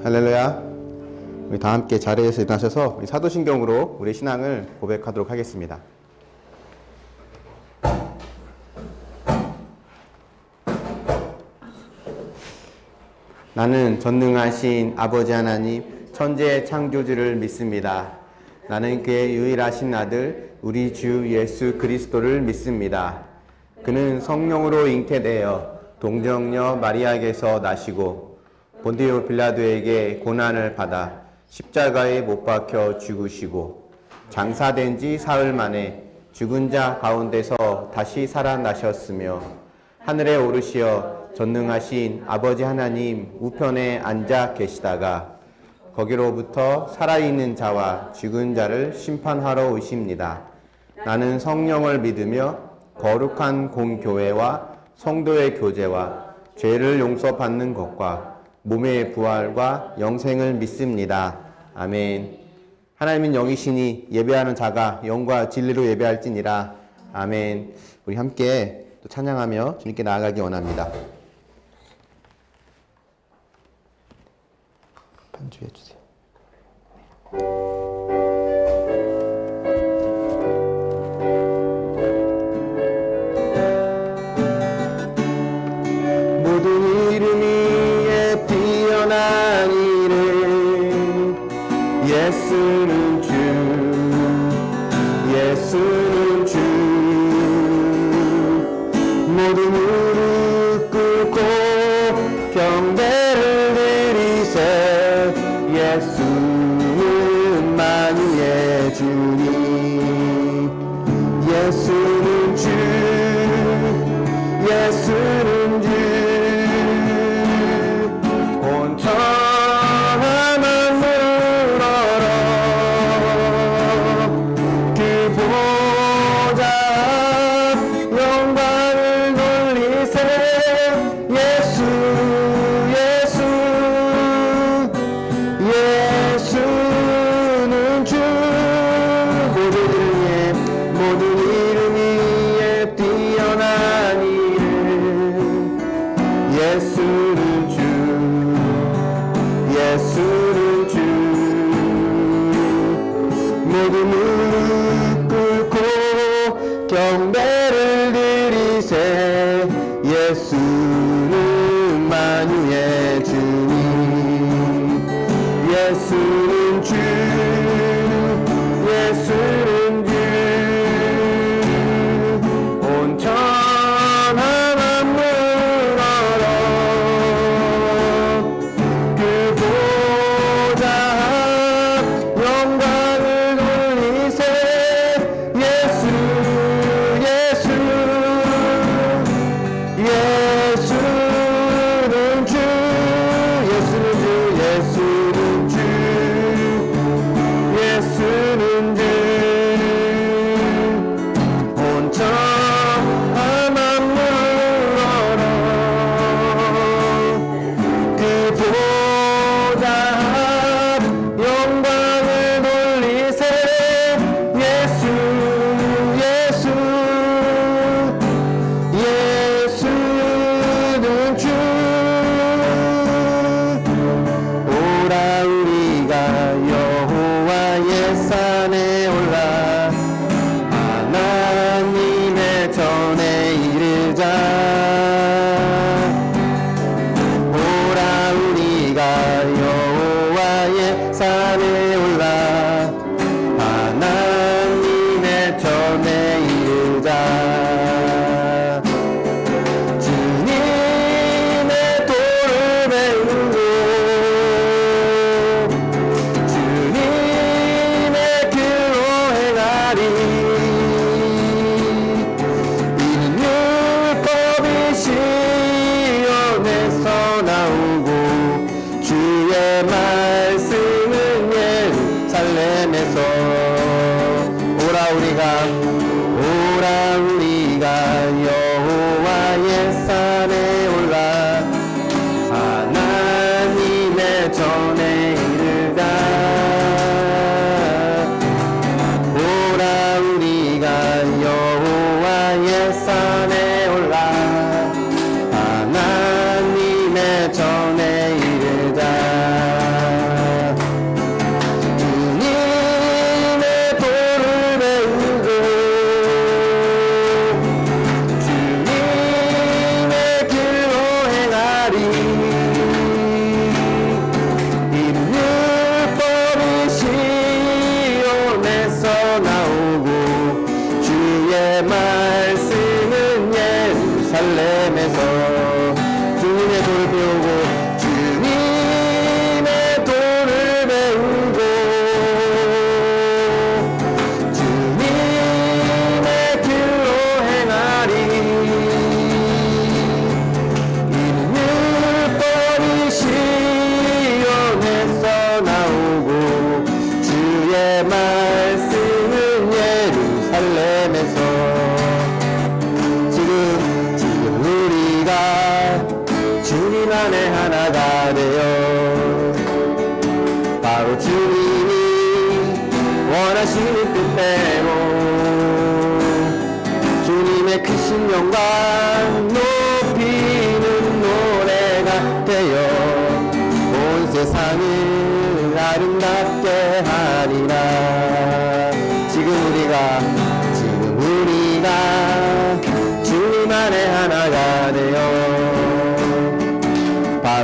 할렐루야. 우리 다 함께 자리에서 일어나셔서 사도신경으로 우리 신앙을 고백하도록 하겠습니다. 나는 전능하신 아버지 하나님 천지의 창조주를 믿습니다. 나는 그의 유일하신 아들 우리 주 예수 그리스도를 믿습니다. 그는 성령으로 잉태되어 동정녀 마리아에게서 나시고 본디오 빌라도에게 고난을 받아 십자가에 못 박혀 죽으시고 장사된 지 사흘 만에 죽은 자 가운데서 다시 살아나셨으며 하늘에 오르시어 전능하신 아버지 하나님 우편에 앉아 계시다가 거기로부터 살아있는 자와 죽은 자를 심판하러 오십니다. 나는 성령을 믿으며 거룩한 공교회와 성도의 교제와 죄를 용서받는 것과 몸의 부활과 영생을 믿습니다. 아멘. 하나님은 영이시니 예배하는 자가 영과 진리로 예배할지니라. 아멘. 우리 함께 또 찬양하며 주님께 나아가기 원합니다. 반주해 주세요. 모든 이름 위에 뛰어난 이름 예수는 주 예수는 주 모든 무릎 꿇고 경배를 드리세 예수는 만유의 주님 예수는 주 예수는 주 온 천하 만물을 얼어 그 보좌 영광을 돌리세 예수 예수 예수는 주 모든 이름 위에 뛰어난 이름 예수는 주 예수는 주 모든 무릎 꿇고 경배를 드리세 예수는 만유의 주님 예수는 주 예수는 주 온 천하 만물 얼어 그 보좌 영광을 돌리세 예수 예수 예수는 주 예수는 주 예수는 주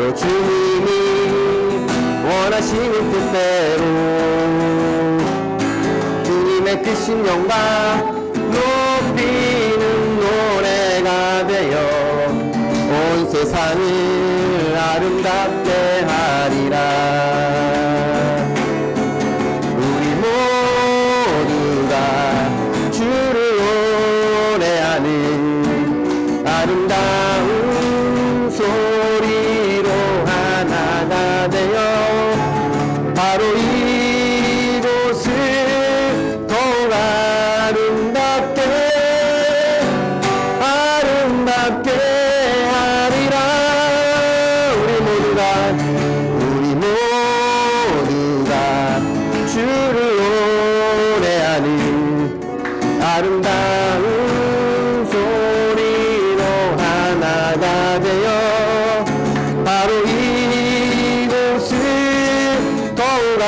바로 주님이 원하시는 뜻대로 주님의 크신 영광 높이는 노래가 되어 온 세상을 아름답게 하리라. 우리 모두가 주를 노래하는 아름다운 소리로 하나가 되어 바로 이곳을 더욱 아름답게 하리라. 우리 모두가 주를 노래하는 아름다운 소리로 하나가 되어 바로 이곳을 더욱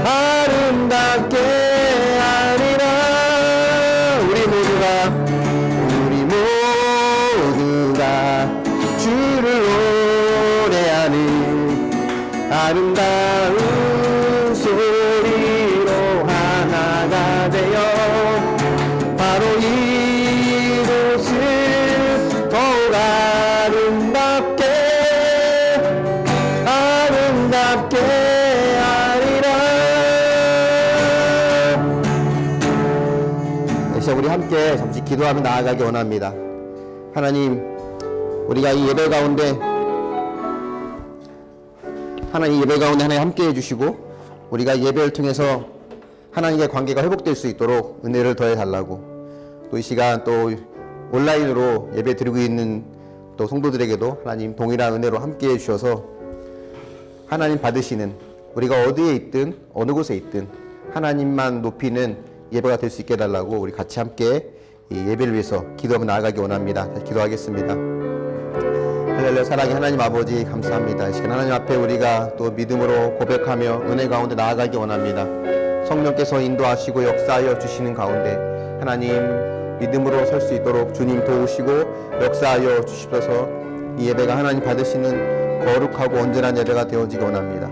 아름답게 하리라. 우리 모두가 주를 노래하는 아름다운 소리로 하나가 되어 바로 이곳을 더욱 아름답게 하리라. 자, 우리 함께 잠시 기도하며 나아가기 원합니다. 하나님, 우리가 이 예배 가운데 하나님 함께 해주시고 우리가 예배를 통해서 하나님과의 관계가 회복될 수 있도록 은혜를 더해 달라고, 또 이 시간 또 온라인으로 예배 드리고 있는 또 성도들에게도 하나님 동일한 은혜로 함께 해주셔서 하나님 받으시는, 우리가 어디에 있든 어느 곳에 있든 하나님만 높이는 예배가 될 수 있게 해달라고 우리 같이 함께 이 예배를 위해서 기도하며 나아가기 원합니다. 기도하겠습니다. 할렐루야. 사랑의 하나님 아버지, 감사합니다. 이 시간 하나님 앞에 우리가 또 믿음으로 고백하며 은혜 가운데 나아가기 원합니다. 성령께서 인도하시고 역사하여 주시는 가운데 하나님 믿음으로 설 수 있도록 주님 도우시고 역사하여 주시옵소서. 이 예배가 하나님 받으시는 거룩하고 온전한 예배가 되어지기 원합니다.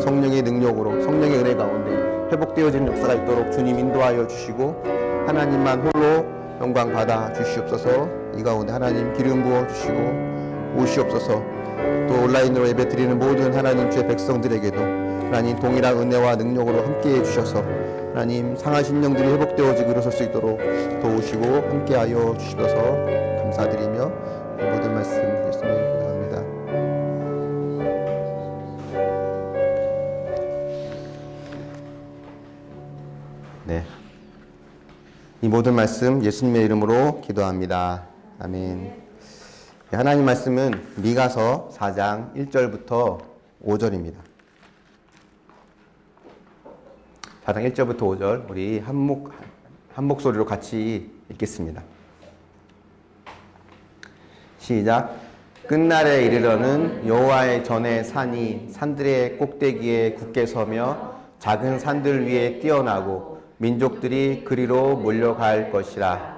성령의 능력으로, 성령의 은혜 가운데 회복되어지는 역사가 있도록 주님 인도하여 주시고 하나님만 홀로 영광 받아 주시옵소서. 이 가운데 하나님 기름 부어 주시고 오시옵소서. 또 온라인으로 예배 드리는 모든 하나님 주의 백성들에게도 하나님 동일한 은혜와 능력으로 함께해 주셔서 하나님 상하신 영들이 회복되어지고 일어설 수 있도록 도우시고 함께하여 주시옵소서. 감사드리며 모든 말씀 예수님의 기도합니다. 네, 이 모든 말씀 예수님의 이름으로 기도합니다. 아멘. 하나님 말씀은 미가서 4장 1절부터 5절입니다. 4장 1절부터 5절 우리 한 목소리로 같이 읽겠습니다. 시작. 끝날에 이르러는 여호와의 전에 산이 산들의 꼭대기에 굳게 서며 작은 산들 위에 뛰어나고 민족들이 그리로 몰려갈 것이라.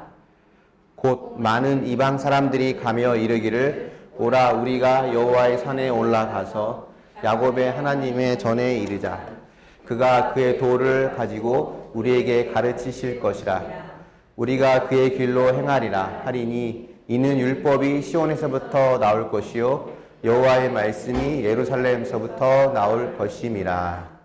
곧 많은 이방 사람들이 가며 이르기를 오라 우리가 여호와의 산에 올라가서 야곱의 하나님의 전에 이르자. 그가 그의 도를 가지고 우리에게 가르치실 것이라. 우리가 그의 길로 행하리라 하리니 이는 율법이 시온에서부터 나올 것이요 여호와의 말씀이 예루살렘에서부터 나올 것임이라.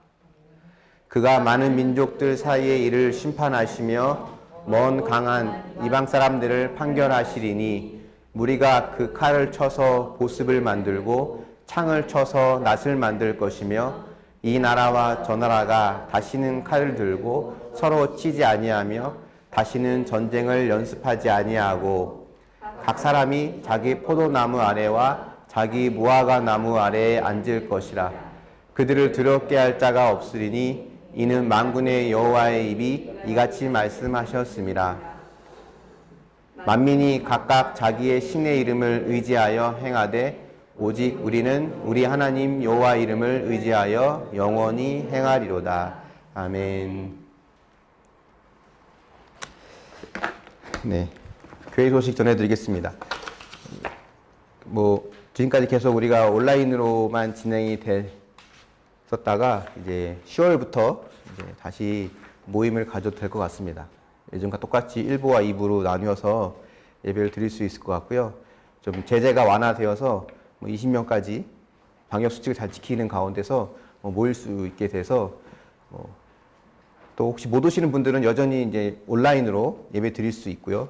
그가 많은 민족들 사이에 이를 심판하시며 먼 강한 이방 사람들을 판결하시리니 무리가 그 칼을 쳐서 보습을 만들고 창을 쳐서 낫을 만들 것이며 이 나라와 저 나라가 다시는 칼을 들고 서로 치지 아니하며 다시는 전쟁을 연습하지 아니하고 각 사람이 자기 포도나무 아래와 자기 무화과 나무 아래에 앉을 것이라. 그들을 두렵게 할 자가 없으리니 이는 만군의 여호와의 입이 이같이 말씀하셨습니다. 만민이 각각 자기의 신의 이름을 의지하여 행하되 오직 우리는 우리 하나님 여호와 이름을 의지하여 영원히 행하리로다. 아멘. 네, 교회 소식 전해드리겠습니다. 뭐 지금까지 계속 우리가 온라인으로만 진행이 됐었다가 이제 10월부터 이제 다시 모임을 가져도 될 것 같습니다. 예전과 똑같이 1부와 2부로 나누어서 예배를 드릴 수 있을 것 같고요. 좀 제재가 완화되어서 뭐 20명까지 방역 수칙을 잘 지키는 가운데서 모일 수 있게 돼서 또 혹시 못 오시는 분들은 여전히 이제 온라인으로 예배 드릴 수 있고요.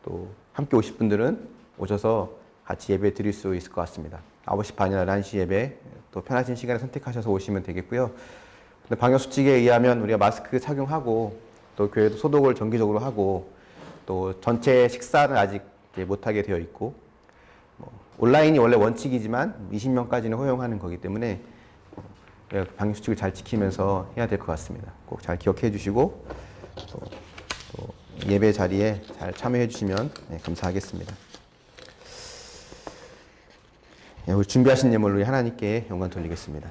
또 함께 오실 분들은 오셔서 같이 예배 드릴 수 있을 것 같습니다. 9시 반이나 11시 예배 또 편하신 시간을 선택하셔서 오시면 되겠고요. 근데 방역 수칙에 의하면 우리가 마스크 착용하고 또 교회도 소독을 정기적으로 하고 또 전체 식사는 아직 못하게 되어 있고 온라인이 원래 원칙이지만 20명까지는 허용하는 거기 때문에 방역 수칙을 잘 지키면서 해야 될 것 같습니다. 꼭 잘 기억해 주시고 또 예배 자리에 잘 참여해 주시면 감사하겠습니다. 우리 준비하신 예물로 하나님께 영광 돌리겠습니다.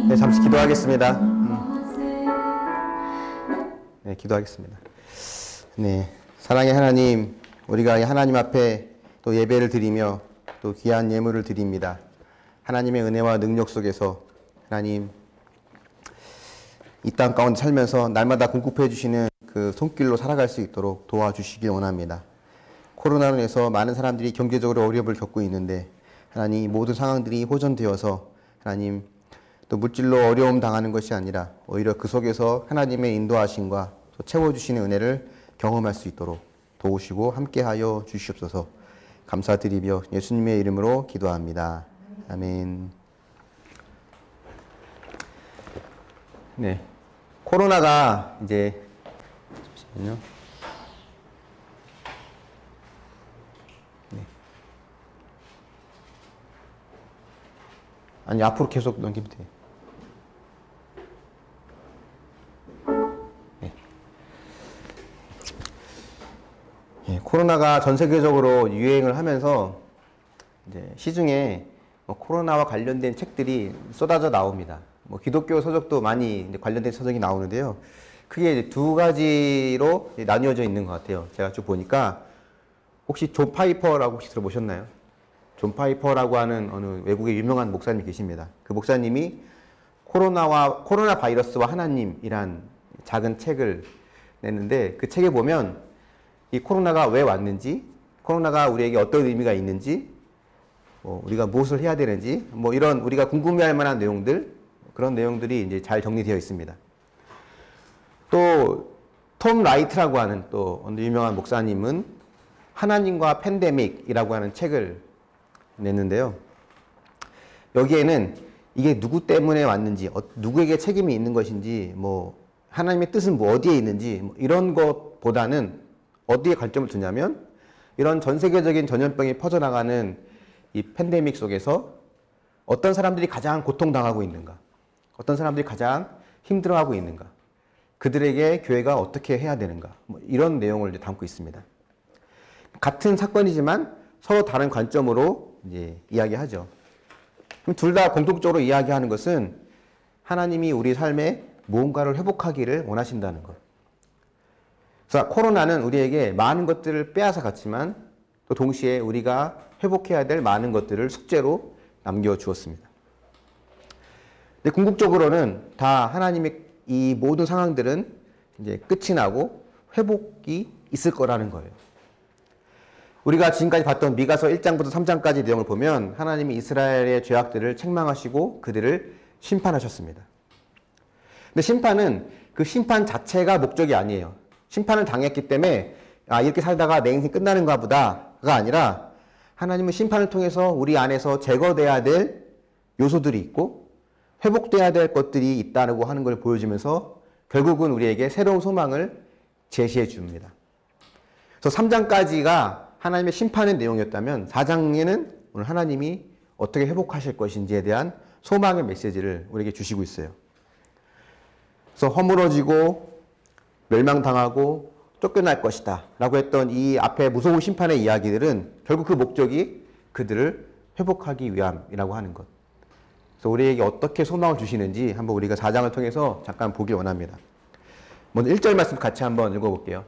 네, 잠시 기도하겠습니다. 네, 기도하겠습니다. 네, 사랑의 하나님, 우리가 하나님 앞에 또 예배를 드리며 또 귀한 예물을 드립니다. 하나님의 은혜와 능력 속에서 하나님 이 땅 가운데 살면서 날마다 공급해 주시는 그 손길로 살아갈 수 있도록 도와주시기 원합니다. 코로나로 인해서 많은 사람들이 경제적으로 어려움을 겪고 있는데 하나님 이 모든 상황들이 호전되어서 하나님 또 물질로 어려움 당하는 것이 아니라 오히려 그 속에서 하나님의 인도하심과 또 채워주시는 은혜를 경험할 수 있도록 도우시고 함께하여 주시옵소서. 감사드리며 예수님의 이름으로 기도합니다. 아멘. 네, 코로나가 이제 잠시만요. 네. 아니 앞으로 계속 넘기면 돼요. 코로나가 전 세계적으로 유행을 하면서 이제 시중에 코로나와 관련된 책들이 쏟아져 나옵니다. 기독교 서적도 많이 이제 관련된 서적이 나오는데요. 크게 이제 두 가지로 나뉘어져 있는 것 같아요. 제가 쭉 보니까 혹시 존 파이퍼라고 혹시 들어보셨나요? 존 파이퍼라고 하는 어느 외국의 유명한 목사님이 계십니다. 그 목사님이 코로나 바이러스와 하나님이란 작은 책을 냈는데 그 책에 보면 이 코로나가 왜 왔는지, 코로나가 우리에게 어떤 의미가 있는지, 우리가 무엇을 해야 되는지, 이런 우리가 궁금해할 만한 내용들, 그런 내용들이 이제 잘 정리되어 있습니다. 또 톰 라이트라고 하는 또 어느 유명한 목사님은 하나님과 팬데믹이라고 하는 책을 냈는데요. 여기에는 이게 누구 때문에 왔는지, 누구에게 책임이 있는 것인지, 하나님의 뜻은 어디에 있는지 이런 것보다는 어디에 관점을 두냐면 이런 전 세계적인 전염병이 퍼져나가는 이 팬데믹 속에서 어떤 사람들이 가장 고통당하고 있는가, 어떤 사람들이 가장 힘들어하고 있는가, 그들에게 교회가 어떻게 해야 되는가, 이런 내용을 이제 담고 있습니다. 같은 사건이지만 서로 다른 관점으로 이제 이야기하죠. 둘 다 공통적으로 이야기하는 것은 하나님이 우리 삶에 무언가를 회복하기를 원하신다는 것. 그래서 코로나는 우리에게 많은 것들을 빼앗아 갔지만 또 동시에 우리가 회복해야 될 많은 것들을 숙제로 남겨주었습니다. 근데 궁극적으로는 다 하나님의 이 모든 상황들은 이제 끝이 나고 회복이 있을 거라는 거예요. 우리가 지금까지 봤던 미가서 1장부터 3장까지 내용을 보면 하나님이 이스라엘의 죄악들을 책망하시고 그들을 심판하셨습니다. 근데 심판은 그 심판 자체가 목적이 아니에요. 심판을 당했기 때문에 이렇게 살다가 내 인생 끝나는가 보다가 아니라 하나님은 심판을 통해서 우리 안에서 제거돼야 될 요소들이 있고 회복돼야 될 것들이 있다고 하는 걸 보여주면서 결국은 우리에게 새로운 소망을 제시해 줍니다. 그래서 3장까지가 하나님의 심판의 내용이었다면 4장에는 오늘 하나님이 어떻게 회복하실 것인지에 대한 소망의 메시지를 우리에게 주시고 있어요. 그래서 허물어지고 멸망당하고 쫓겨날 것이다 라고 했던 이 앞에 무서운 심판의 이야기들은 결국 그 목적이 그들을 회복하기 위함이라고 하는 것. 그래서 우리에게 어떻게 소망을 주시는지 한번 우리가 4장을 통해서 잠깐 보기 원합니다. 먼저 1절 말씀 같이 한번 읽어볼게요.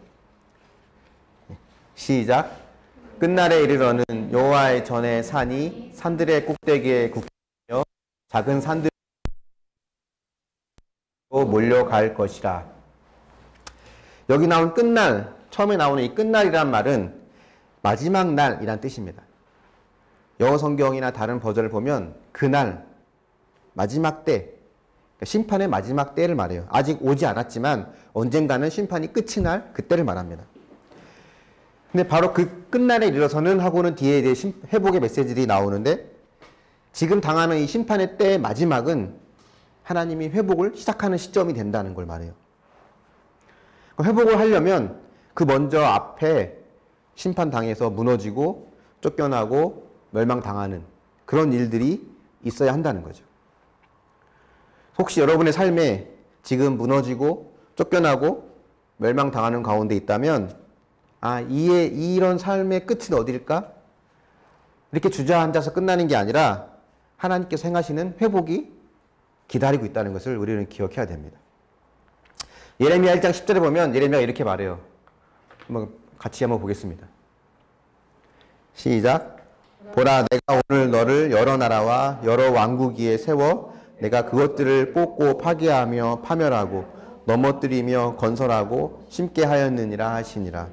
시작. 끝날에 이르러는 여호와의 전에 산이 산들의 꼭대기에 굳게 작은 산들로 몰려갈 것이라. 여기 나온 끝날, 처음에 나오는 이 끝날이란 말은 마지막 날이란 뜻입니다. 영어 성경이나 다른 버전을 보면 그날, 마지막 때, 심판의 마지막 때를 말해요. 아직 오지 않았지만 언젠가는 심판이 끝이 날 그때를 말합니다. 근데 바로 그 끝날에 이르러서는 하고는 뒤에 이제 회복의 메시지들이 나오는데 지금 당하는 이 심판의 때의 마지막은 하나님이 회복을 시작하는 시점이 된다는 걸 말해요. 회복을 하려면 그 먼저 앞에 심판당해서 무너지고 쫓겨나고 멸망당하는 그런 일들이 있어야 한다는 거죠. 혹시 여러분의 삶에 지금 무너지고 쫓겨나고 멸망당하는 가운데 있다면 이런 삶의 끝은 어디일까? 이렇게 주저앉아서 끝나는 게 아니라 하나님께서 행하시는 회복이 기다리고 있다는 것을 우리는 기억해야 됩니다. 예레미야 1장 10절에 보면 예레미야가 이렇게 말해요. 같이 한번 보겠습니다. 시작. 보라, 내가 오늘 너를 여러 나라와 여러 왕국 위에 세워 내가 그것들을 뽑고 파괴하며 파멸하고 넘어뜨리며 건설하고 심게 하였느니라 하시니라.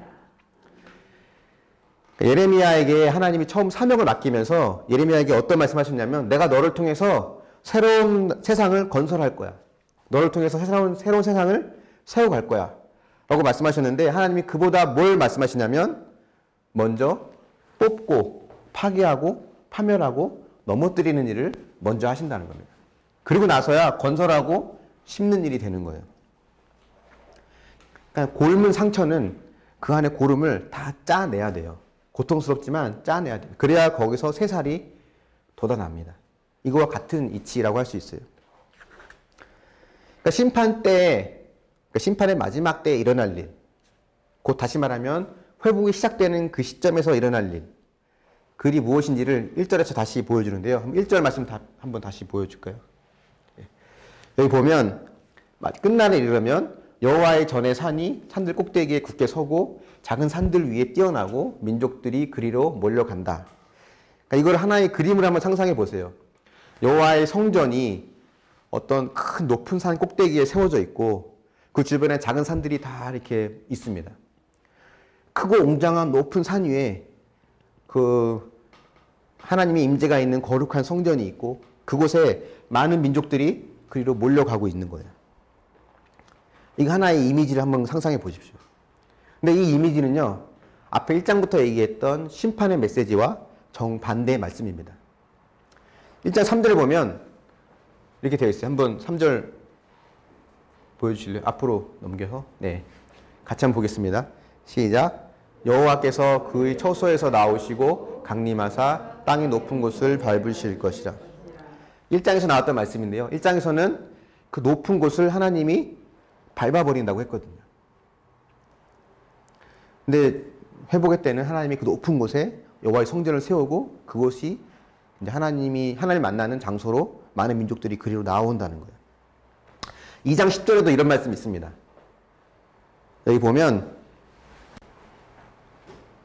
예레미야에게 하나님이 처음 사명을 맡기면서 예레미야에게 어떤 말씀하셨냐면 내가 너를 통해서 새로운 세상을 건설할 거야. 너를 통해서 새로운 세상을 세워갈 거야 라고 말씀하셨는데 하나님이 그보다 뭘 말씀하시냐면 먼저 뽑고 파괴하고 파멸하고 넘어뜨리는 일을 먼저 하신다는 겁니다. 그리고 나서야 건설하고 심는 일이 되는 거예요. 그러니까 골문 상처는 그 안에 고름을 다 짜내야 돼요. 고통스럽지만 짜내야 돼요. 그래야 거기서 새살이 돋아납니다. 이거와 같은 이치라고 할 수 있어요. 그러니까 심판 때, 심판의 마지막 때에 일어날 일, 곧 다시 말하면 회복이 시작되는 그 시점에서 일어날 일, 그리 무엇인지를 1절에서 다시 보여주는데요. 1절 말씀 한번 다시 보여줄까요? 여기 보면 끝날에 이르면 여호와의 전에 산이 산들 꼭대기에 굳게 서고 작은 산들 위에 뛰어나고 민족들이 그리로 몰려간다. 그러니까 이걸 하나의 그림을 한번 상상해 보세요. 여호와의 성전이 어떤 큰 높은 산 꼭대기에 세워져 있고 그 주변에 작은 산들이 다 이렇게 있습니다. 크고 웅장한 높은 산 위에 그 하나님의 임재가 있는 거룩한 성전이 있고 그곳에 많은 민족들이 그리로 몰려가고 있는 거예요. 이거 하나의 이미지를 한번 상상해 보십시오. 근데 이 이미지는요, 앞에 1장부터 얘기했던 심판의 메시지와 정반대의 말씀입니다. 1장 3절을 보면 이렇게 되어 있어요. 한번 3절 보여주실래요? 앞으로 넘겨서. 네. 같이 한번 보겠습니다. 시작. 여호와께서 그의 처소에서 나오시고 강림하사 땅의 높은 곳을 밟으실 것이라. 1장에서 나왔던 말씀인데요. 1장에서는 그 높은 곳을 하나님이 밟아버린다고 했거든요. 근데 회복의 때는 하나님이 그 높은 곳에 여호와의 성전을 세우고 그곳이 이제 하나님 만나는 장소로 많은 민족들이 그리로 나온다는 거예요. 2장 10절에도 이런 말씀이 있습니다. 여기 보면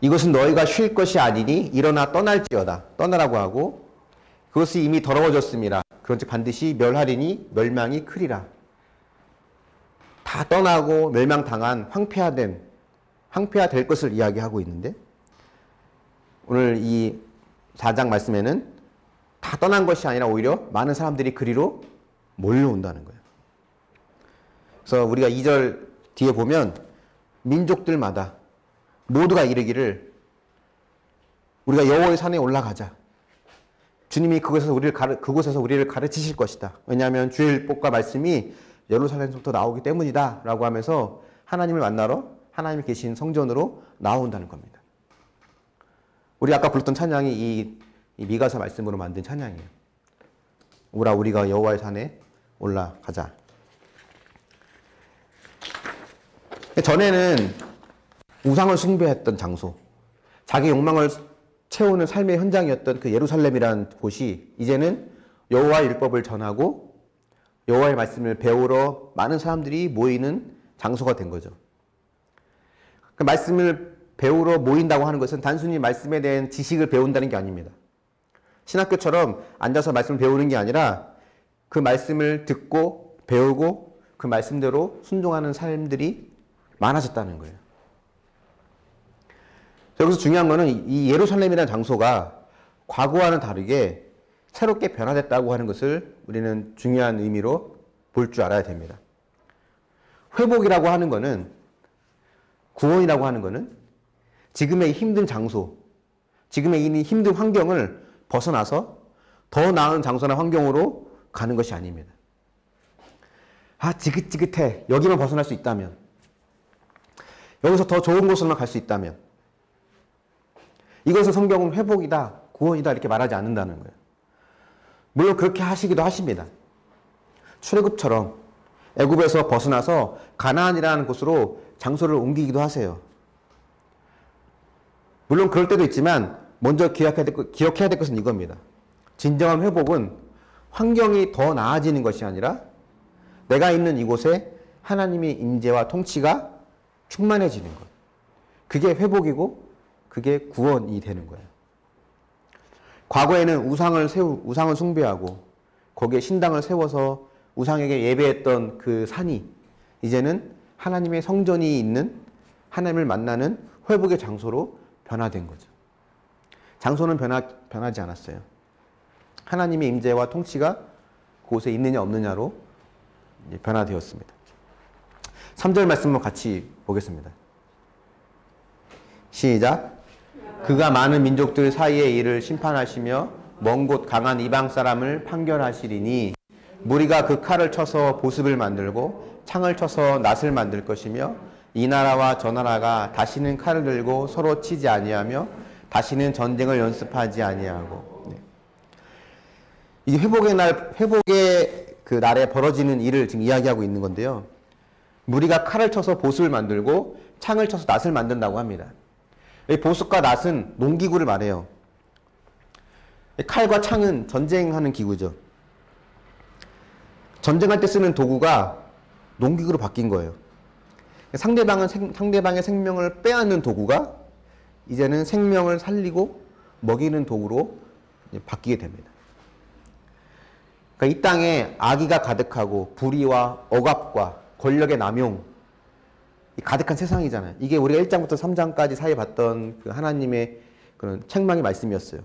이것은 너희가 쉴 것이 아니니 일어나 떠날지어다. 떠나라고 하고 그것이 이미 더러워졌음이라. 그런즉 반드시 멸하리니 멸망이 크리라. 다 떠나고 멸망당한 황폐화될 것을 이야기하고 있는데 오늘 이 4장 말씀에는 다 떠난 것이 아니라 오히려 많은 사람들이 그리로 몰려온다는 거예요. 그래서 우리가 2절 뒤에 보면 민족들마다 모두가 이르기를 우리가 여호와의 산에 올라가자. 주님이 그곳에서 우리를 가르치실 것이다. 왜냐하면 주의 율법과 말씀이 예루살렘에서부터 나오기 때문이다. 라고 하면서 하나님을 만나러 하나님이 계신 성전으로 나온다는 겁니다. 우리 아까 불렀던 찬양이 이 미가서 말씀으로 만든 찬양이에요. 오라 우리가 여호와의 산에 올라가자. 전에는 우상을 숭배했던 장소, 자기 욕망을 채우는 삶의 현장이었던 그 예루살렘이라는 곳이 이제는 여호와의 율법을 전하고 여호와의 말씀을 배우러 많은 사람들이 모이는 장소가 된 거죠. 그 말씀을 배우러 모인다고 하는 것은 단순히 말씀에 대한 지식을 배운다는 게 아닙니다. 신학교처럼 앉아서 말씀을 배우는 게 아니라 그 말씀을 듣고 배우고 그 말씀대로 순종하는 사람들이 많아졌다는 거예요. 여기서 중요한 거는 이 예루살렘이라는 장소가 과거와는 다르게 새롭게 변화됐다고 하는 것을 우리는 중요한 의미로 볼 줄 알아야 됩니다. 회복이라고 하는 거는, 구원이라고 하는 거는 지금의 힘든 장소, 지금의 이 힘든 환경을 벗어나서 더 나은 장소나 환경으로 가는 것이 아닙니다. 아, 지긋지긋해. 여기만 벗어날 수 있다면, 여기서 더 좋은 곳으로만 갈 수 있다면, 이것을 성경은 회복이다, 구원이다 이렇게 말하지 않는다는 거예요. 물론 그렇게 하시기도 하십니다. 출애굽처럼 애굽에서 벗어나서 가나안이라는 곳으로 장소를 옮기기도 하세요. 물론 그럴 때도 있지만 먼저 기억해야 될 것은 이겁니다. 진정한 회복은 환경이 더 나아지는 것이 아니라 내가 있는 이곳에 하나님의 임재와 통치가 충만해지는 것. 그게 회복이고 그게 구원이 되는 거예요. 과거에는 우상을 숭배하고 거기에 신당을 세워서 우상에게 예배했던 그 산이 이제는 하나님의 성전이 있는 하나님을 만나는 회복의 장소로 변화된 거죠. 장소는 변하지 않았어요. 하나님의 임재와 통치가 그곳에 있느냐 없느냐로 변화되었습니다. 3절 말씀을 같이 보겠습니다. 시작. 그가 많은 민족들 사이의 일을 심판하시며 먼 곳 강한 이방 사람을 판결하시리니 무리가 그 칼을 쳐서 보습을 만들고 창을 쳐서 낫을 만들 것이며 이 나라와 저 나라가 다시는 칼을 들고 서로 치지 아니하며 다시는 전쟁을 연습하지 아니하고. 네. 이 회복의 그 날에 벌어지는 일을 지금 이야기하고 있는 건데요. 무리가 칼을 쳐서 보습을 만들고 창을 쳐서 낫을 만든다고 합니다. 이 보습과 낫은 농기구를 말해요. 칼과 창은 전쟁하는 기구죠. 전쟁할 때 쓰는 도구가 농기구로 바뀐 거예요. 상대방의 생명을 빼앗는 도구가 이제는 생명을 살리고 먹이는 도구로 바뀌게 됩니다. 그러니까 이 땅에 악의가 가득하고 불의와 억압과 권력의 남용 가득한 세상이잖아요. 이게 우리가 1장부터 3장까지 사이에 봤던 그 하나님의 그런 책망의 말씀이었어요.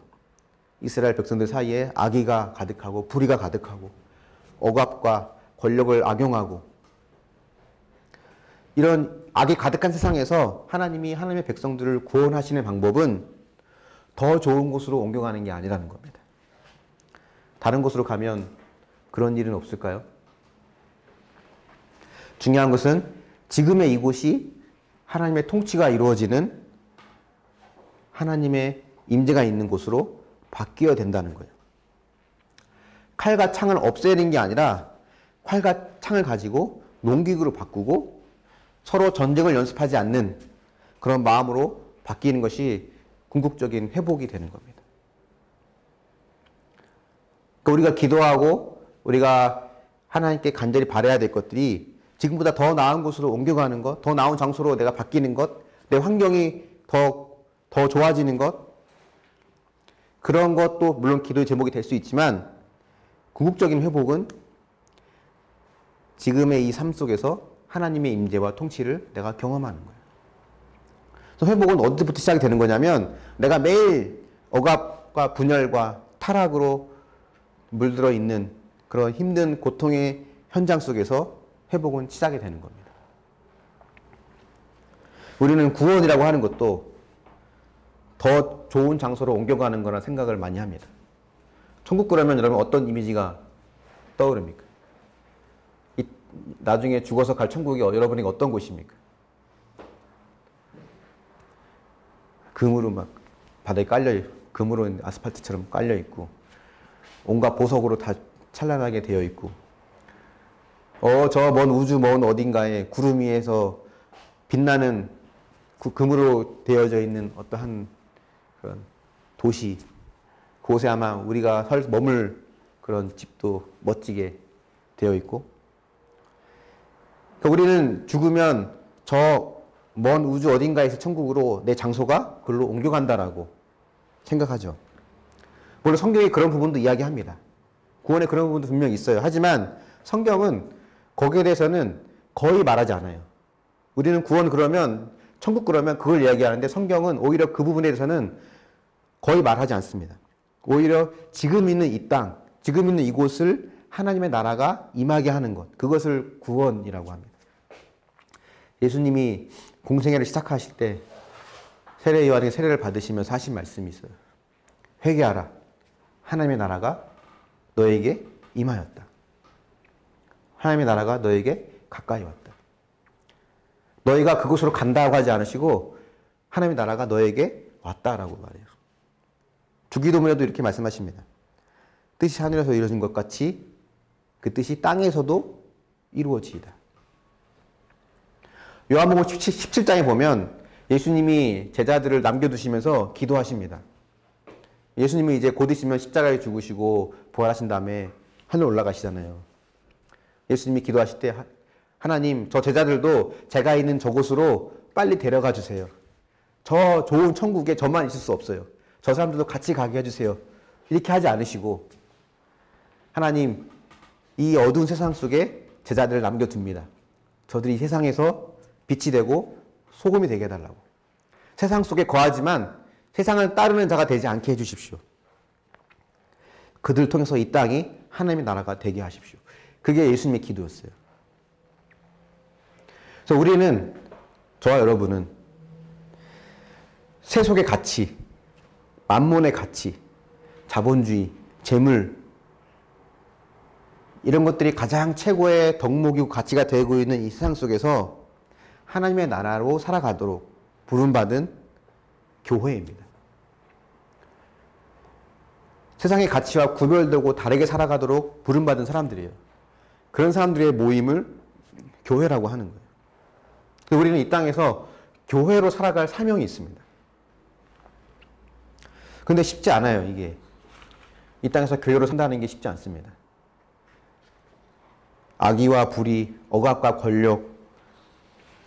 이스라엘 백성들 사이에 악의가 가득하고 불의가 가득하고 억압과 권력을 악용하고 이런 악이 가득한 세상에서 하나님이 하나님의 백성들을 구원하시는 방법은 더 좋은 곳으로 옮겨가는 게 아니라는 겁니다. 다른 곳으로 가면 그런 일은 없을까요? 중요한 것은 지금의 이곳이 하나님의 통치가 이루어지는 하나님의 임재가 있는 곳으로 바뀌어야 된다는 거예요. 칼과 창을 없애는 게 아니라 칼과 창을 가지고 농기구로 바꾸고 서로 전쟁을 연습하지 않는 그런 마음으로 바뀌는 것이 궁극적인 회복이 되는 겁니다. 그러니까 우리가 기도하고 우리가 하나님께 간절히 바라야 될 것들이 지금보다 더 나은 곳으로 옮겨가는 것, 더 나은 장소로 내가 바뀌는 것, 내 환경이 더 좋아지는 것, 그런 것도 물론 기도의 제목이 될 수 있지만 궁극적인 회복은 지금의 이 삶 속에서 하나님의 임재와 통치를 내가 경험하는 거예요. 그래서 회복은 어디부터 시작이 되는 거냐면 내가 매일 억압과 분열과 타락으로 물들어 있는 그런 힘든 고통의 현장 속에서 회복은 시작이 되는 겁니다. 우리는 구원이라고 하는 것도 더 좋은 장소로 옮겨가는 거라 생각을 많이 합니다. 천국 그러면 여러분 어떤 이미지가 떠오릅니까? 나중에 죽어서 갈 천국이 여러분에게 어떤 곳입니까? 금으로 막 바닥에 금으로 아스팔트처럼 깔려 있고, 온갖 보석으로 다 찬란하게 되어 있고, 저 먼 우주 먼 어딘가에 구름 위에서 빛나는 금으로 되어져 있는 어떠한 그런 도시, 그곳에 아마 우리가 머물 그런 집도 멋지게 되어 있고, 그러니까 우리는 죽으면 저 먼 우주 어딘가에서 천국으로 내 장소가 그걸로 옮겨간다라고 생각하죠. 물론 성경이 그런 부분도 이야기합니다. 구원에 그런 부분도 분명히 있어요. 하지만 성경은 거기에 대해서는 거의 말하지 않아요. 우리는 구원 그러면, 천국 그러면 그걸 이야기하는데, 성경은 오히려 그 부분에 대해서는 거의 말하지 않습니다. 오히려 지금 있는 이 땅, 지금 있는 이곳을 하나님의 나라가 임하게 하는 것, 그것을 구원이라고 합니다. 예수님이 공생애를 시작하실 때 세례 요한에게 세례를 받으시면서 하신 말씀이 있어요. 회개하라. 하나님의 나라가 너에게 임하였다. 하나님의 나라가 너에게 가까이 왔다. 너희가 그곳으로 간다고 하지 않으시고 하나님의 나라가 너에게 왔다라고 말해요. 주기도문에도 이렇게 말씀하십니다. 뜻이 하늘에서 이루어진 것 같이 그 뜻이 땅에서도 이루어지이다. 요한복음 17장에 보면 예수님이 제자들을 남겨두시면서 기도하십니다. 예수님이 이제 곧 있으면 십자가에 죽으시고 부활하신 다음에 하늘 올라가시잖아요. 예수님이 기도하실 때 하나님, 저 제자들도 제가 있는 저곳으로 빨리 데려가 주세요. 저 좋은 천국에 저만 있을 수 없어요. 저 사람들도 같이 가게 해주세요. 이렇게 하지 않으시고 하나님, 이 어두운 세상 속에 제자들을 남겨둡니다. 저들이 세상에서 빛이 되고 소금이 되게 해달라고. 세상 속에 거하지만 세상을 따르는 자가 되지 않게 해주십시오. 그들을 통해서 이 땅이 하나님의 나라가 되게 하십시오. 그게 예수님의 기도였어요. 그래서 우리는, 저와 여러분은 세속의 가치, 만몬의 가치, 자본주의, 재물, 이런 것들이 가장 최고의 덕목이고 가치가 되고 있는 이 세상 속에서 하나님의 나라로 살아가도록 부름받은 교회입니다. 세상의 가치와 구별되고 다르게 살아가도록 부름받은 사람들이에요. 그런 사람들의 모임을 교회라고 하는 거예요. 우리는 이 땅에서 교회로 살아갈 사명이 있습니다. 근데 쉽지 않아요, 이게. 이 땅에서 교회로 산다는 게 쉽지 않습니다. 악의와 불의, 억압과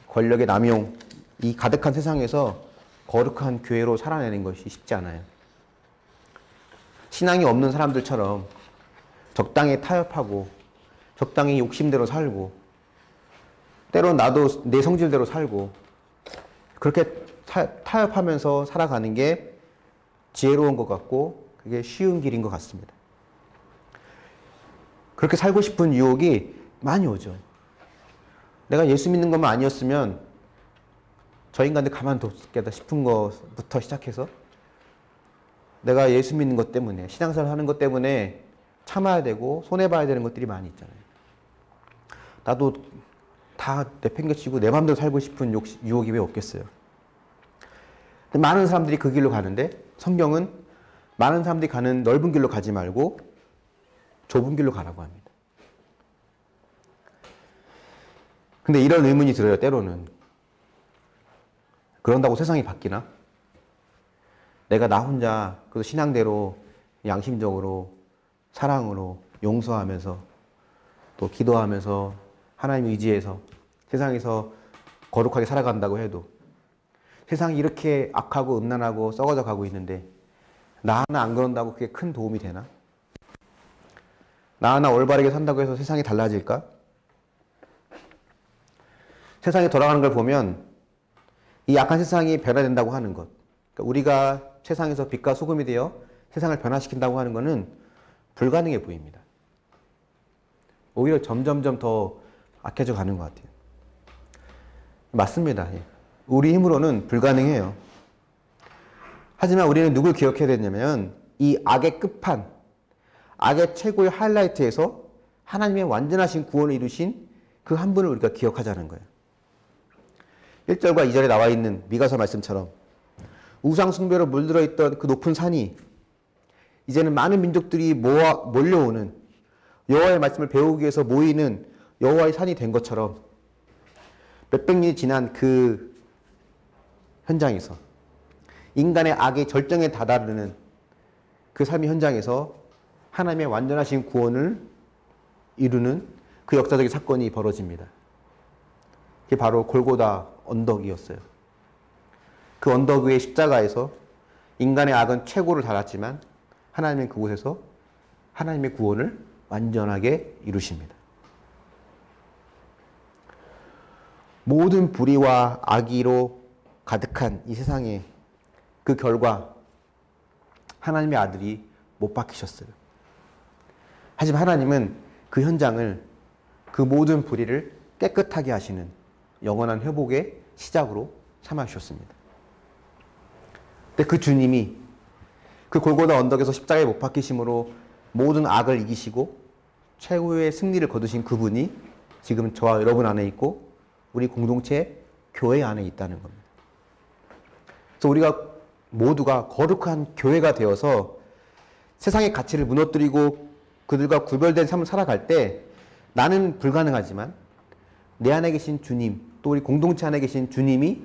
권력의 남용, 이 가득한 세상에서 거룩한 교회로 살아내는 것이 쉽지 않아요. 신앙이 없는 사람들처럼 적당히 타협하고 적당히 욕심대로 살고 때론 나도 내 성질대로 살고 그렇게 타협하면서 살아가는 게 지혜로운 것 같고 그게 쉬운 길인 것 같습니다. 그렇게 살고 싶은 유혹이 많이 오죠. 내가 예수 믿는 것만 아니었으면 저 인간들 가만뒀겠다 싶은 것부터 시작해서 내가 예수 믿는 것 때문에, 신앙생활 하는 것 때문에 참아야 되고 손해봐야 되는 것들이 많이 있잖아요. 나도 다 내팽개치고 내 마음대로 살고 싶은 유혹이 왜 없겠어요. 많은 사람들이 그 길로 가는데 성경은 많은 사람들이 가는 넓은 길로 가지 말고 좁은 길로 가라고 합니다. 근데 이런 의문이 들어요, 때로는. 그런다고 세상이 바뀌나? 내가 나 혼자 그 신앙대로 양심적으로 사랑으로 용서하면서 또 기도하면서 하나님 의지해서 세상에서 거룩하게 살아간다고 해도 세상이 이렇게 악하고 음란하고 썩어져 가고 있는데 나 하나 안 그런다고 그게 큰 도움이 되나? 나 하나 올바르게 산다고 해서 세상이 달라질까? 세상이 돌아가는 걸 보면 이 악한 세상이 변화된다고 하는 것, 그러니까 우리가 세상에서 빛과 소금이 되어 세상을 변화시킨다고 하는 것은 불가능해 보입니다. 오히려 점점점 더 악해져 가는 것 같아요. 맞습니다. 우리 힘으로는 불가능해요. 하지만 우리는 누굴 기억해야 되냐면 이 악의 끝판, 악의 최고의 하이라이트에서 하나님의 완전하신 구원을 이루신 그 한 분을 우리가 기억하자는 거예요. 1절과 2절에 나와 있는 미가서 말씀처럼 우상 숭배로 물들어 있던 그 높은 산이 이제는 많은 민족들이 몰려오는 여호와의 말씀을 배우기 위해서 모이는 여호와의 산이 된 것처럼 몇백 년이 지난 그 현장에서 인간의 악의 절정에 다다르는 그 삶의 현장에서 하나님의 완전하신 구원을 이루는 그 역사적인 사건이 벌어집니다. 그게 바로 골고다 언덕이었어요. 그 언덕 위의 십자가에서 인간의 악은 최고를 달았지만 하나님은 그곳에서 하나님의 구원을 완전하게 이루십니다. 모든 불의와 악의로 가득한 이 세상에 그 결과 하나님의 아들이 못 박히셨어요. 하지만 하나님은 그 현장을 그 모든 불의를 깨끗하게 하시는 영원한 회복의 시작으로 삼아주셨습니다. 근데 그 주님이 그 골고다 언덕에서 십자가에 못 박히심으로 모든 악을 이기시고 최고의 승리를 거두신 그분이 지금 저와 여러분 안에 있고 우리 공동체 교회 안에 있다는 겁니다. 그래서 우리가 모두가 거룩한 교회가 되어서 세상의 가치를 무너뜨리고 그들과 구별된 삶을 살아갈 때 나는 불가능하지만 내 안에 계신 주님, 또 우리 공동체 안에 계신 주님이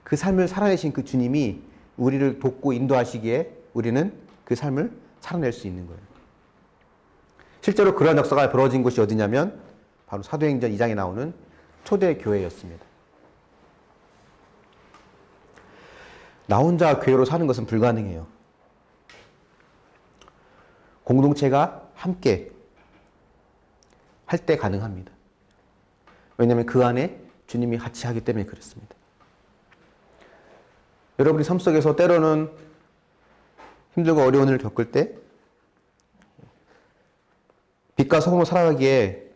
그 삶을 살아내신 그 주님이 우리를 돕고 인도하시기에 우리는 그 삶을 살아낼 수 있는 거예요. 실제로 그런 역사가 벌어진 곳이 어디냐면 바로 사도행전 2장에 나오는 초대교회였습니다. 나 혼자 교회로 사는 것은 불가능해요. 공동체가 함께 할 때 가능합니다. 왜냐하면 그 안에 주님이 같이 하기 때문에 그렇습니다. 여러분이 삶 속에서 때로는 힘들고 어려운 일을 겪을 때 빛과 소금으로 살아가기에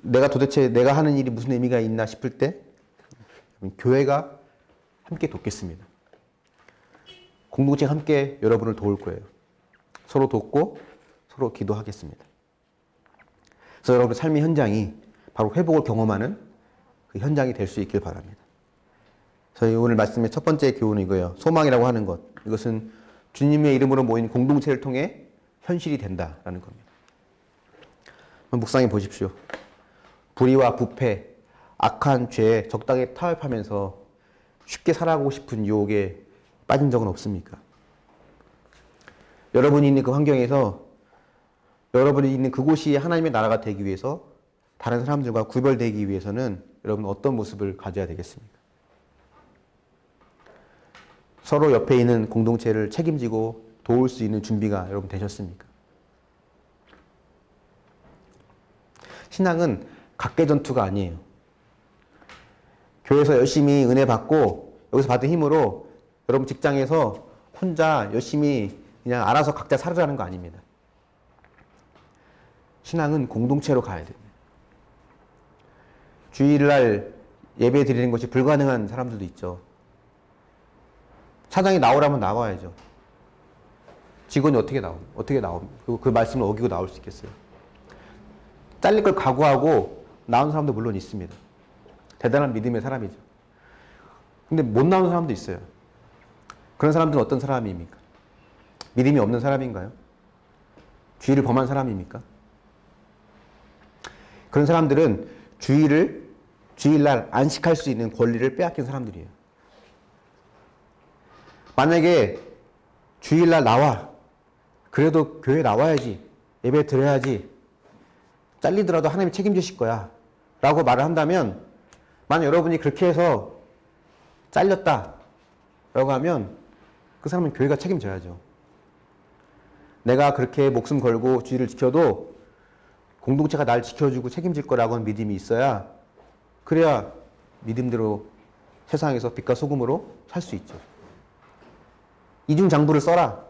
내가 하는 일이 무슨 의미가 있나 싶을 때 교회가 함께 돕겠습니다. 공동체가 함께 여러분을 도울 거예요. 서로 돕고 서로 기도하겠습니다. 그래서 여러분의 삶의 현장이 바로 회복을 경험하는 그 현장이 될 수 있길 바랍니다. 저희 오늘 말씀의 첫 번째 교훈은 이거예요. 소망이라고 하는 것. 이것은 주님의 이름으로 모인 공동체를 통해 현실이 된다라는 겁니다. 묵상해 보십시오. 불의와 부패, 악한 죄에 적당히 타협하면서 쉽게 살아가고 싶은 유혹에 빠진 적은 없습니까? 여러분이 있는 그 환경에서 여러분이 있는 그곳이 하나님의 나라가 되기 위해서 다른 사람들과 구별되기 위해서는 여러분 어떤 모습을 가져야 되겠습니까? 서로 옆에 있는 공동체를 책임지고 도울 수 있는 준비가 여러분 되셨습니까? 신앙은 각계전투가 아니에요. 교회에서 열심히 은혜 받고 여기서 받은 힘으로 여러분 직장에서 혼자 열심히 그냥 알아서 각자 살으라는 거 아닙니다. 신앙은 공동체로 가야 됩니다. 주일날 예배 드리는 것이 불가능한 사람들도 있죠. 사장이 나오라면 나와야죠. 직원이 어떻게 나옵니까? 그 말씀을 어기고 나올 수 있겠어요? 잘릴 걸 각오하고 나온 사람도 물론 있습니다. 대단한 믿음의 사람이죠. 근데 못 나오는 사람도 있어요. 그런 사람들은 어떤 사람입니까? 믿음이 없는 사람인가요? 주의를 범한 사람입니까? 그런 사람들은 주일날 안식할 수 있는 권리를 빼앗긴 사람들이에요. 만약에 주일날 나와. 그래도 교회 나와야지. 예배 드려야지. 잘리더라도 하나님이 책임지실 거야. 라고 말을 한다면 만약 여러분이 그렇게 해서 잘렸다. 라고 하면 그 사람은 교회가 책임져야죠. 내가 그렇게 목숨 걸고 주의를 지켜도 공동체가 날 지켜주고 책임질 거라고 하는 믿음이 있어야 그래야 믿음대로 세상에서 빛과 소금으로 살 수 있죠. 이중장부를 써라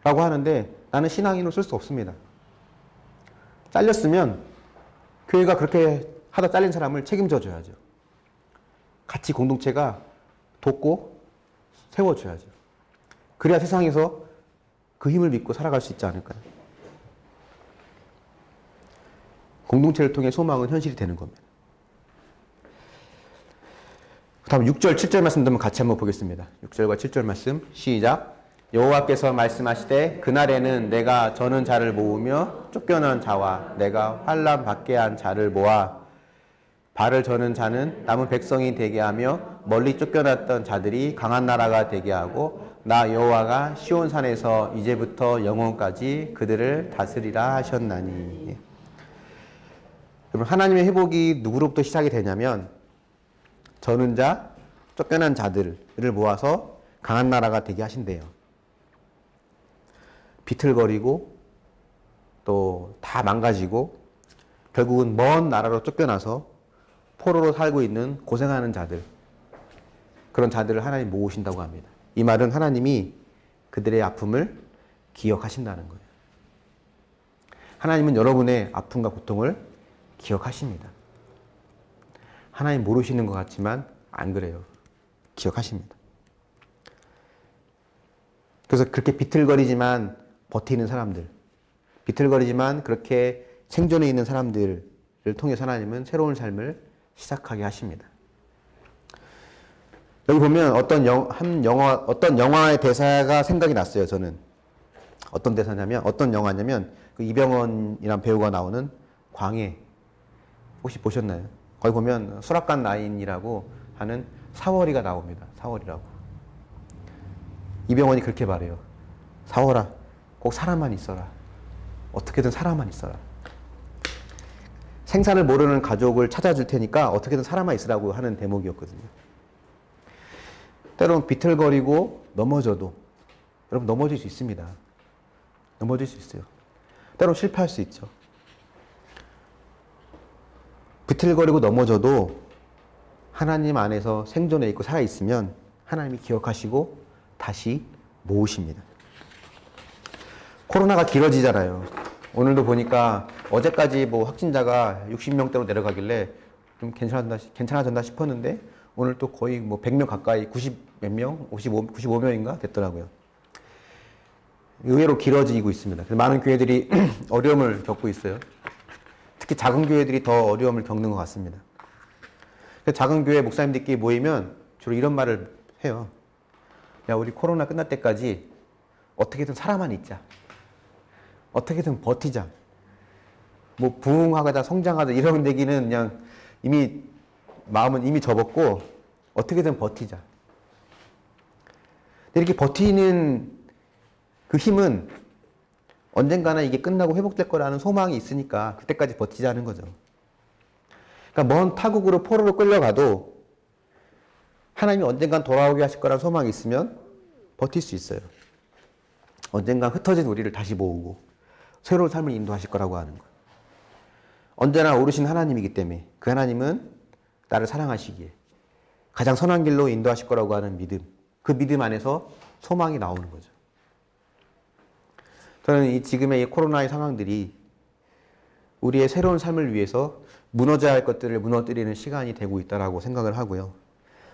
라고 하는데 나는 신앙인으로 쓸 수 없습니다. 잘렸으면 교회가 그렇게 하다 잘린 사람을 책임져 줘야죠. 같이 공동체가 돕고 세워줘야죠. 그래야 세상에서 그 힘을 믿고 살아갈 수 있지 않을까요? 공동체를 통해 소망은 현실이 되는 겁니다. 다음 6절, 7절 말씀도 한번 같이 한번 보겠습니다. 6절과 7절 말씀 시작. 여호와께서 말씀하시되 그날에는 내가 저는 자를 모으며 쫓겨난 자와 내가 환난 받게 한 자를 모아 발을 저는 자는 남은 백성이 되게 하며 멀리 쫓겨났던 자들이 강한 나라가 되게 하고 나 여호와가 시온산에서 이제부터 영원까지 그들을 다스리라 하셨나니. 여러분, 하나님의 회복이 누구로부터 시작이 되냐면 저는 자, 쫓겨난 자들을 모아서 강한 나라가 되게 하신대요. 비틀거리고 또 다 망가지고 결국은 먼 나라로 쫓겨나서 포로로 살고 있는 고생하는 자들, 그런 자들을 하나님 모으신다고 합니다. 이 말은 하나님이 그들의 아픔을 기억하신다는 거예요. 하나님은 여러분의 아픔과 고통을 기억하십니다. 하나님 모르시는 것 같지만 안 그래요. 기억하십니다. 그래서 그렇게 비틀거리지만 버티는 사람들, 비틀거리지만 그렇게 생존해 있는 사람들을 통해 하나님은 새로운 삶을 시작하게 하십니다. 여기 보면 어떤 영화의 대사가 생각이 났어요, 저는. 어떤 대사냐면, 어떤 영화냐면, 그 이병헌이라는 배우가 나오는 광해. 혹시 보셨나요? 거기 보면 수락관 9이라고 하는 사월이가 나옵니다. 사월이라고. 이병헌이 그렇게 말해요. 사월아, 꼭 사람만 있어라. 어떻게든 사람만 있어라. 생사를 모르는 가족을 찾아줄 테니까 어떻게든 살아만 있으라고 하는 대목이었거든요. 때로는 비틀거리고 넘어져도, 여러분 넘어질 수 있습니다. 넘어질 수 있어요. 때로는 실패할 수 있죠. 비틀거리고 넘어져도 하나님 안에서 생존해 있고 살아있으면 하나님이 기억하시고 다시 모으십니다. 코로나가 길어지잖아요. 오늘도 보니까 어제까지 뭐 확진자가 60명대로 내려가길래 좀 괜찮아졌나 싶었는데 오늘 또 거의 뭐 100명 가까이 90 몇 명? 95명인가 됐더라고요. 의외로 길어지고 있습니다. 그래서 많은 교회들이 어려움을 겪고 있어요. 특히 작은 교회들이 더 어려움을 겪는 것 같습니다. 작은 교회 목사님들끼리 모이면 주로 이런 말을 해요. 야, 우리 코로나 끝날 때까지 어떻게든 살아만 있자. 어떻게든 버티자. 뭐 부흥하다 성장하다 이런 얘기는 그냥 이미 마음은 이미 접었고 어떻게든 버티자. 이렇게 버티는 그 힘은 언젠가는 이게 끝나고 회복될 거라는 소망이 있으니까 그때까지 버티자는 거죠. 그러니까 먼 타국으로 포로로 끌려가도 하나님이 언젠간 돌아오게 하실 거라는 소망이 있으면 버틸 수 있어요. 언젠간 흩어진 우리를 다시 모으고 새로운 삶을 인도하실 거라고 하는 거예요. 언제나 오르신 하나님이기 때문에 그 하나님은 나를 사랑하시기에 가장 선한 길로 인도하실 거라고 하는 믿음, 그 믿음 안에서 소망이 나오는 거죠. 저는 이 지금의 이 코로나의 상황들이 우리의 새로운 삶을 위해서 무너져야 할 것들을 무너뜨리는 시간이 되고 있다고 생각을 하고요.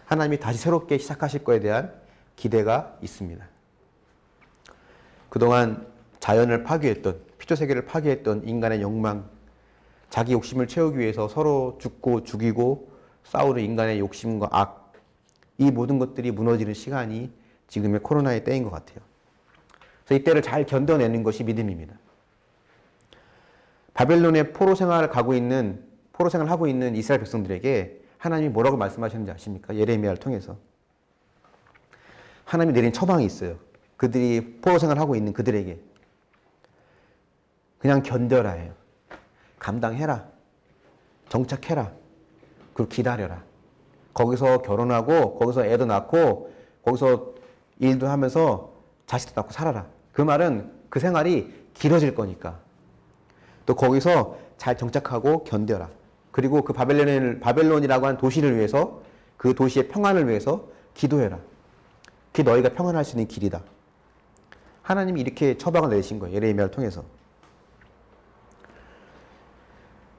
하나님이 다시 새롭게 시작하실 거에 대한 기대가 있습니다. 그동안 자연을 파괴했던, 피조세계를 파괴했던 인간의 욕망, 자기 욕심을 채우기 위해서 서로 죽고 죽이고 싸우는 인간의 욕심과 악, 이 모든 것들이 무너지는 시간이 지금의 코로나의 때인 것 같아요. 그래서 이 때를 잘 견뎌내는 것이 믿음입니다. 바벨론의 포로 생활을 하고 있는 이스라엘 백성들에게 하나님이 뭐라고 말씀하셨는지 아십니까? 예레미야를 통해서. 하나님이 내린 처방이 있어요. 그들이 포로 생활을 하고 있는 그들에게. 그냥 견뎌라 해요. 감당해라. 정착해라. 그리고 기다려라. 거기서 결혼하고 거기서 애도 낳고 거기서 일도 하면서 자식도 낳고 살아라. 그 말은 그 생활이 길어질 거니까. 또 거기서 잘 정착하고 견뎌라. 그리고 그 바벨론이라고 하는 도시를 위해서, 그 도시의 평안을 위해서 기도해라. 그게 너희가 평안할 수 있는 길이다. 하나님이 이렇게 처방을 내신 거예요. 예레미야를 통해서.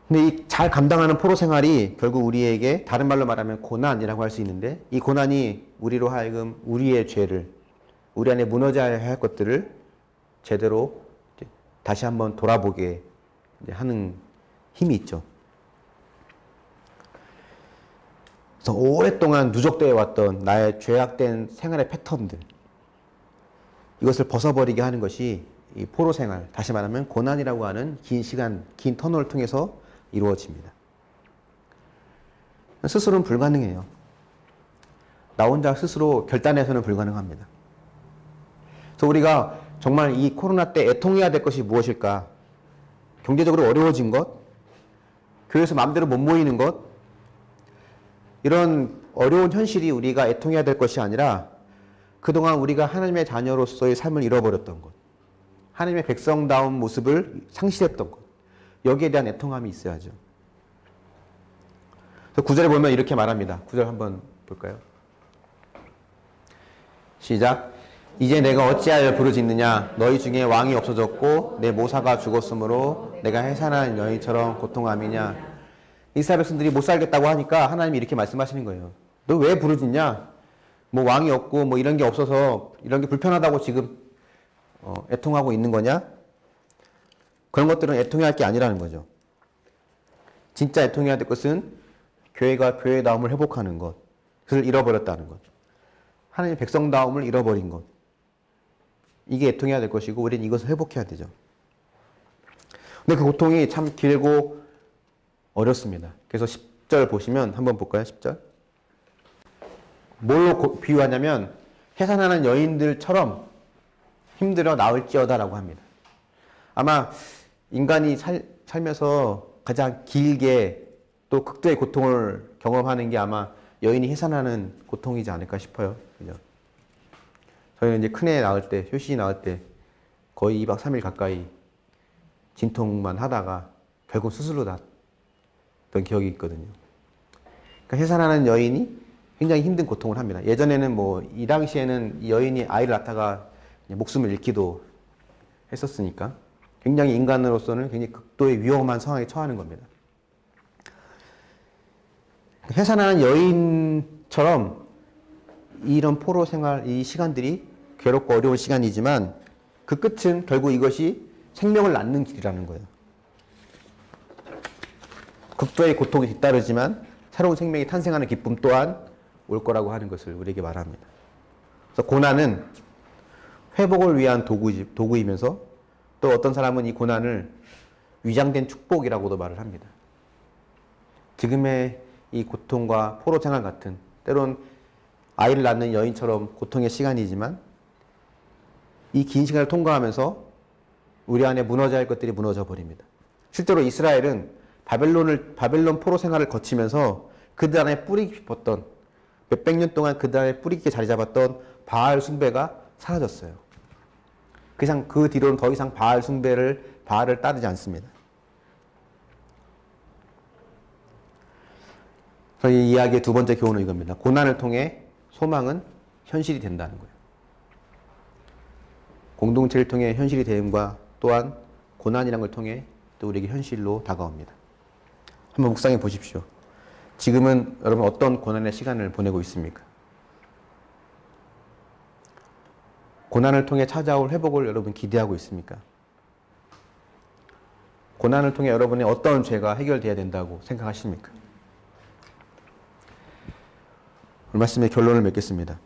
근데 이 잘 감당하는 포로 생활이 결국 우리에게 다른 말로 말하면 고난이라고 할 수 있는데 이 고난이 우리로 하여금 우리의 죄를 우리 안에 무너져야 할 것들을 제대로 다시 한번 돌아보게 하는 힘이 있죠. 그래서 오랫동안 누적되어 왔던 나의 죄악된 생활의 패턴들, 이것을 벗어버리게 하는 것이 이 포로 생활, 다시 말하면 고난이라고 하는 긴 시간, 긴 터널을 통해서 이루어집니다. 스스로는 불가능해요. 나 혼자 스스로 결단해서는 불가능합니다. 그래서 우리가 정말 이 코로나 때 애통해야 될 것이 무엇일까? 경제적으로 어려워진 것, 교회에서 마음대로 못 모이는 것, 이런 어려운 현실이 우리가 애통해야 될 것이 아니라 그동안 우리가 하나님의 자녀로서의 삶을 잃어버렸던 것, 하나님의 백성다운 모습을 상실했던 것, 여기에 대한 애통함이 있어야죠. 그래서 9절에 보면 이렇게 말합니다. 9절 한번 볼까요? 시작. 이제 내가 어찌하여 부르짖느냐? 너희 중에 왕이 없어졌고 내 모사가 죽었으므로 내가 해산한 여인처럼 고통함이냐? 이스라엘 백성들이 못 살겠다고 하니까 하나님이 이렇게 말씀하시는 거예요. 너 왜 부르짖냐? 뭐 왕이 없고 뭐 이런 게 없어서 이런 게 불편하다고 지금 애통하고 있는 거냐? 그런 것들은 애통해야 할 게 아니라는 거죠. 진짜 애통해야 될 것은 교회가 교회다움을 회복하는 것, 그것을 잃어버렸다는 것, 하나님의 백성다움을 잃어버린 것, 이게 애통해야 될 것이고 우리는 이것을 회복해야 되죠. 근데 그 고통이 참 길고 어렵습니다. 그래서 10절 보시면 한번 볼까요? 10절. 뭘로 비유하냐면 해산하는 여인들처럼 힘들어 나을지어다라고 합니다. 아마 인간이 살면서 가장 길게 또 극도의 고통을 경험하는 게 아마 여인이 해산하는 고통이지 않을까 싶어요. 그죠? 저희는 이제 큰애 낳을 때, 효신이 낳을 때 거의 2박 3일 가까이 진통만 하다가 결국 수술로 났던 기억이 있거든요. 그러니까 해산하는 여인이 굉장히 힘든 고통을 합니다. 예전에는 뭐 이 당시에는 이 여인이 아이를 낳다가 목숨을 잃기도 했었으니까 굉장히 인간으로서는 굉장히 극도의 위험한 상황에 처하는 겁니다. 해산하는 여인처럼 이런 포로 생활, 이 시간들이 괴롭고 어려운 시간이지만 그 끝은 결국 이것이 생명을 낳는 길이라는 거예요. 극도의 고통이 뒤따르지만 새로운 생명이 탄생하는 기쁨 또한 올 거라고 하는 것을 우리에게 말합니다. 그래서 고난은 회복을 위한 도구이면서 또 어떤 사람은 이 고난을 위장된 축복이라고도 말을 합니다. 지금의 이 고통과 포로 생활 같은 때론 아이를 낳는 여인처럼 고통의 시간이지만 이 긴 시간을 통과하면서 우리 안에 무너져야 할 것들이 무너져 버립니다. 실제로 이스라엘은 바벨론 포로 생활을 거치면서 그들 안에 뿌리 깊었던 몇백 년 동안 그들 안에 뿌리 깊게 자리 잡았던 바알 숭배가 사라졌어요. 그 뒤로는 더 이상 바알을 따르지 않습니다. 저희 이야기의 두 번째 교훈은 이겁니다. 고난을 통해 소망은 현실이 된다는 거예요. 공동체를 통해 현실이 됨과 또한 고난이라는 걸 통해 또 우리에게 현실로 다가옵니다. 한번 묵상해 보십시오. 지금은 여러분 어떤 고난의 시간을 보내고 있습니까? 고난을 통해 찾아올 회복을 여러분 기대하고 있습니까? 고난을 통해 여러분의 어떤 죄가 해결돼야 된다고 생각하십니까? 오늘 말씀의 결론을 맺겠습니다.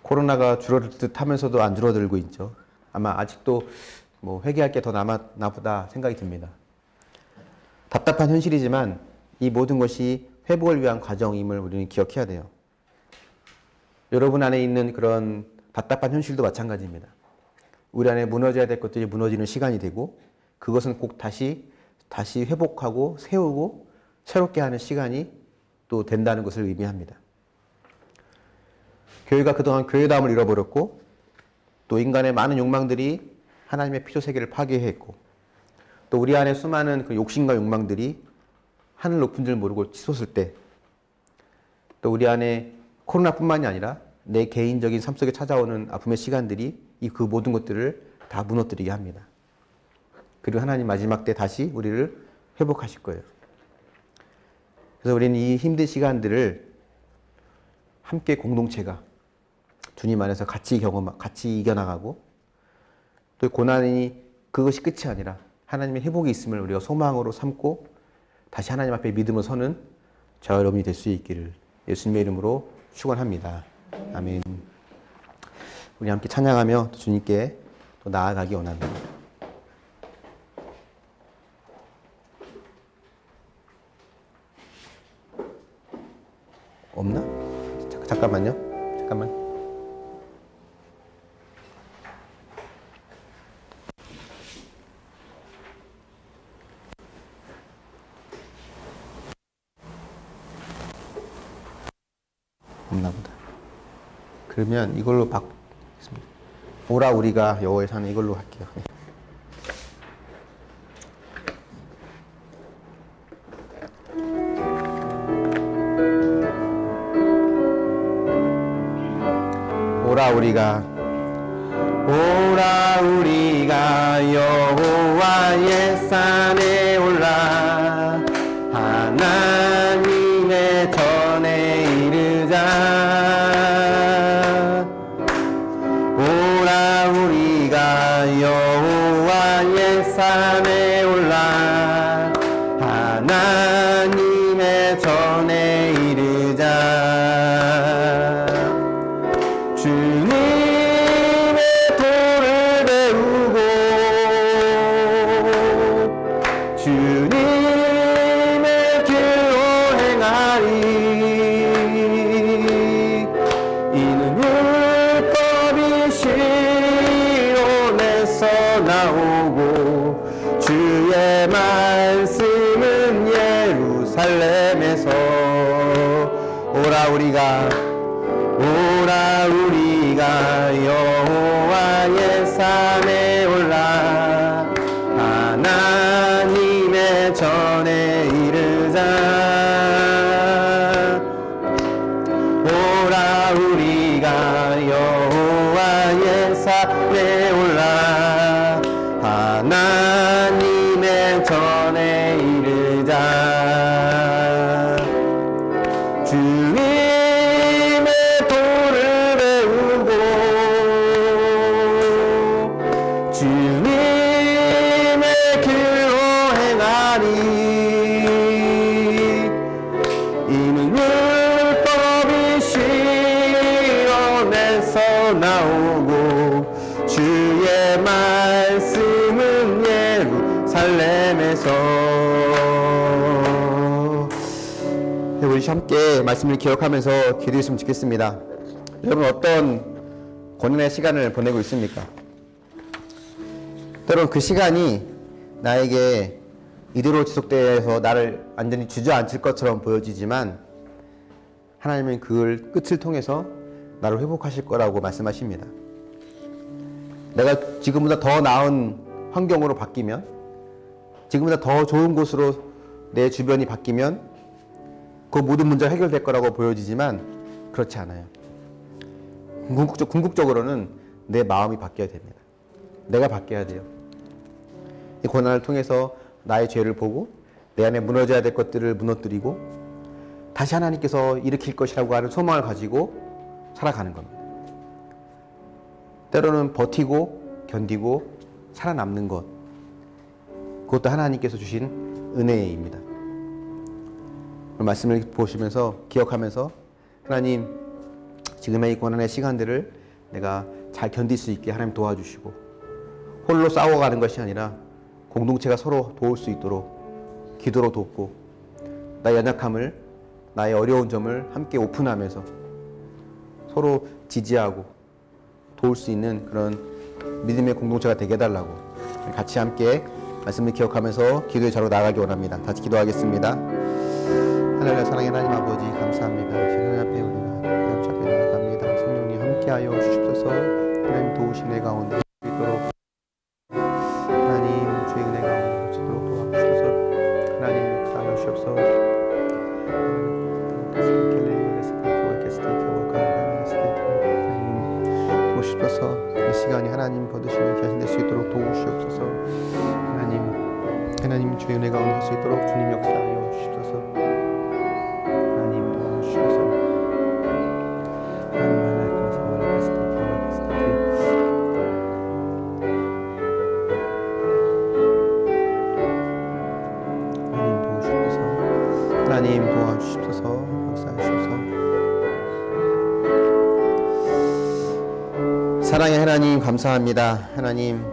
코로나가 줄어들 듯 하면서도 안 줄어들고 있죠. 아마 아직도 뭐 회개할 게 더 남았나 보다 생각이 듭니다. 답답한 현실이지만 이 모든 것이 회복을 위한 과정임을 우리는 기억해야 돼요. 여러분 안에 있는 그런 답답한 현실도 마찬가지입니다. 우리 안에 무너져야 될 것들이 무너지는 시간이 되고 그것은 꼭 다시 회복하고 세우고 새롭게 하는 시간이 또 된다는 것을 의미합니다. 교회가 그동안 교회다움을 잃어버렸고 또 인간의 많은 욕망들이 하나님의 피조 세계를 파괴했고 또 우리 안에 수많은 그 욕심과 욕망들이 하늘 높은 줄 모르고 치솟을 때 또 우리 안에 코로나뿐만이 아니라 내 개인적인 삶 속에 찾아오는 아픔의 시간들이 그 모든 것들을 다 무너뜨리게 합니다. 그리고 하나님 마지막 때 다시 우리를 회복하실 거예요. 그래서 우리는 이 힘든 시간들을 함께 공동체가 주님 안에서 같이 같이 이겨나가고, 또 고난이 그것이 끝이 아니라 하나님의 회복이 있음을 우리가 소망으로 삼고 다시 하나님 앞에 믿음으로 서는 저와 여러분이 될 수 있기를 예수님의 이름으로 축원합니다. 아멘. 우리 함께 찬양하며 주님께 또 나아가기 원합니다. 없나? 잠깐만요. 잠깐만. 없나 보다. 그러면 이걸로 바꾸겠습니다. 오라 우리가 여호와의 산에 이걸로 할게요. 네. 오라 우리가 여호와의 산에 올라 하나님의 전에 이르자. 오라 우리가 여호와의 산에 올라 하나님의 전에 이르자. 주님의 도를 배우고 주님의 길로 행하리. 이는 율법이 시온에서 나오고 주의 말씀은 예루살렘에서. 오라 우리가 여호와의 산에 올라 하나님의 전에 이르자. 오라 우리가 여호와의 산에 올라 하나님의 전에 이르자. 나오고 주의 말씀은 예루살렘에서. 우리 함께 말씀을 기억하면서 기도했으면 좋겠습니다. 여러분 어떤 고난의 시간을 보내고 있습니까? 때론 그 시간이 나에게 이대로 지속되어서 나를 완전히 주저앉힐 것처럼 보여지지만 하나님은 그 끝을 통해서 나를 회복하실 거라고 말씀하십니다. 내가 지금보다 더 나은 환경으로 바뀌면, 지금보다 더 좋은 곳으로 내 주변이 바뀌면 그 모든 문제가 해결될 거라고 보여지지만 그렇지 않아요. 궁극적으로는 내 마음이 바뀌어야 됩니다. 내가 바뀌어야 돼요. 이 고난을 통해서 나의 죄를 보고 내 안에 무너져야 될 것들을 무너뜨리고 다시 하나님께서 일으킬 것이라고 하는 소망을 가지고 살아가는 겁니다. 때로는 버티고 견디고 살아남는 것, 그것도 하나님께서 주신 은혜입니다. 말씀을 보시면서 기억하면서 하나님 지금의 이 고난의 시간들을 내가 잘 견딜 수 있게 하나님 도와주시고 홀로 싸워가는 것이 아니라 공동체가 서로 도울 수 있도록 기도로 돕고 나의 연약함을, 나의 어려운 점을 함께 오픈하면서 서로 지지하고 도울 수 있는 그런 믿음의 공동체가 되게 해달라고 같이 함께 말씀을 기억하면서 기도의 자로 나아가기 원합니다. 다시 기도하겠습니다. 하나님 사랑의 하나님 아버지 감사합니다. 하나님 앞에 우리가 하나님 앞에 나아갑니다. 성령님 함께하여 주십소서. 하나님 도우신 내 가운데 있도록 하나님 주의 은혜 가운데 있도록 도와주셔서 하나님 역사하여 주옵소서. 도우시옵소서. 이 시간이 하나님 거두시는 귀하신 될 수 있도록 도우시옵소서. 하나님 주의 은혜 가운데 할 수 있도록 주님 역사하여 주십소서. 하나님 도와주셔서 하나님 나라의 권세 하나님 감사합니다. 하나님,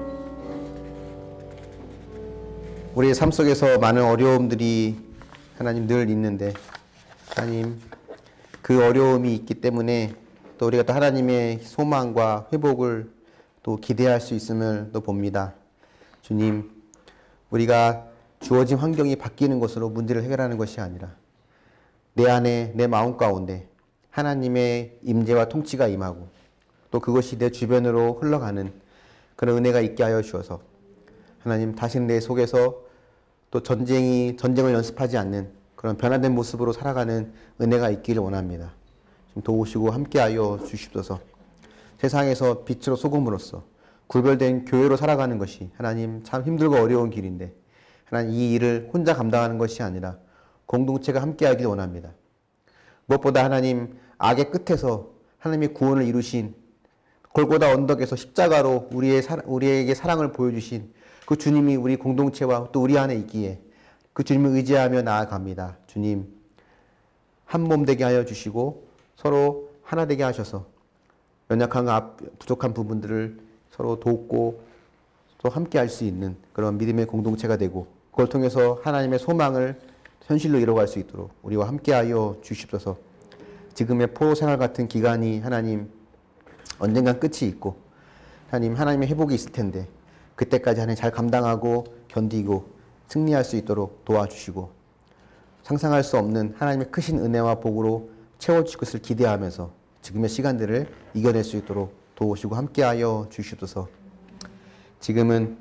우리의 삶 속에서 많은 어려움들이 하나님 늘 있는데, 하나님 그 어려움이 있기 때문에 또 우리가 또 하나님의 소망과 회복을 또 기대할 수 있음을 또 봅니다. 주님, 우리가 주어진 환경이 바뀌는 것으로 문제를 해결하는 것이 아니라 내 안에, 내 마음 가운데 하나님의 임재와 통치가 임하고 또 그것이 내 주변으로 흘러가는 그런 은혜가 있게 하여 주셔서 하나님, 다시 내 속에서 또 전쟁을 연습하지 않는 그런 변화된 모습으로 살아가는 은혜가 있기를 원합니다. 좀 도우시고 함께하여 주십소서. 세상에서 빛으로 소금으로서 구별된 교회로 살아가는 것이 하나님 참 힘들고 어려운 길인데, 하나님 이 일을 혼자 감당하는 것이 아니라 공동체가 함께하기를 원합니다. 무엇보다 하나님, 악의 끝에서 하나님의 구원을 이루신 골고다 언덕에서 십자가로 우리에게 사랑을 보여주신 그 주님이 우리 공동체와 또 우리 안에 있기에 그 주님을 의지하며 나아갑니다. 주님, 한 몸 되게 하여 주시고 서로 하나 되게 하셔서 연약한 부족한 부분들을 서로 돕고 또 함께 할 수 있는 그런 믿음의 공동체가 되고, 그걸 통해서 하나님의 소망을 현실로 이뤄갈 수 있도록 우리와 함께하여 주십소서. 지금의 포로 생활 같은 기간이 하나님 언젠간 끝이 있고 하나님의 회복이 있을 텐데, 그때까지 하나님 잘 감당하고 견디고 승리할 수 있도록 도와주시고, 상상할 수 없는 하나님의 크신 은혜와 복으로 채워주실 것을 기대하면서 지금의 시간들을 이겨낼 수 있도록 도우시고 함께하여 주시옵소서. 지금은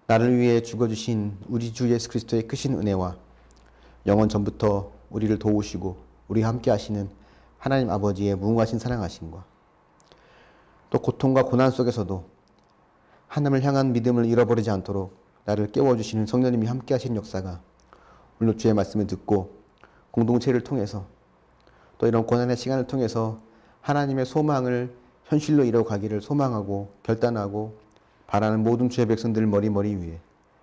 나를 위해 죽어주신 우리 주 예수 그리스도의 크신 은혜와 영원 전부터 우리를 도우시고 우리와 함께하시는 하나님 아버지의 무궁하신 사랑하심과 또 고통과 고난 속에서도 하나님을 향한 믿음을 잃어버리지 않도록 나를 깨워주시는 성령님이 함께하시는 역사가 오늘 주의 말씀을 듣고 공동체를 통해서 또 이런 고난의 시간을 통해서 하나님의 소망을 현실로 이뤄가기를 소망하고 결단하고 바라는 모든 주의 백성들 머리 위에,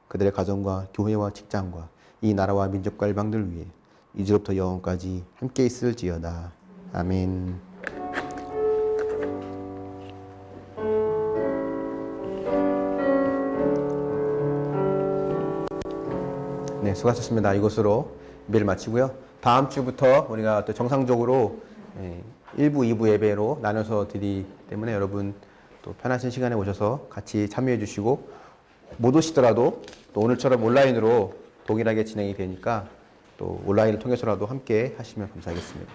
그들의 가정과 교회와 직장과 이 나라와 민족과 일방들 위해 이제로부터 영원까지 함께 있을지어다. 아멘. 네, 수고하셨습니다. 이것으로 예배를 마치고요. 다음 주부터 우리가 또 정상적으로 1부, 2부 예배로 나눠서 드리기 때문에 여러분 또 편하신 시간에 오셔서 같이 참여해 주시고, 못 오시더라도 또 오늘처럼 온라인으로 동일하게 진행이 되니까 또 온라인을 통해서라도 함께 하시면 감사하겠습니다.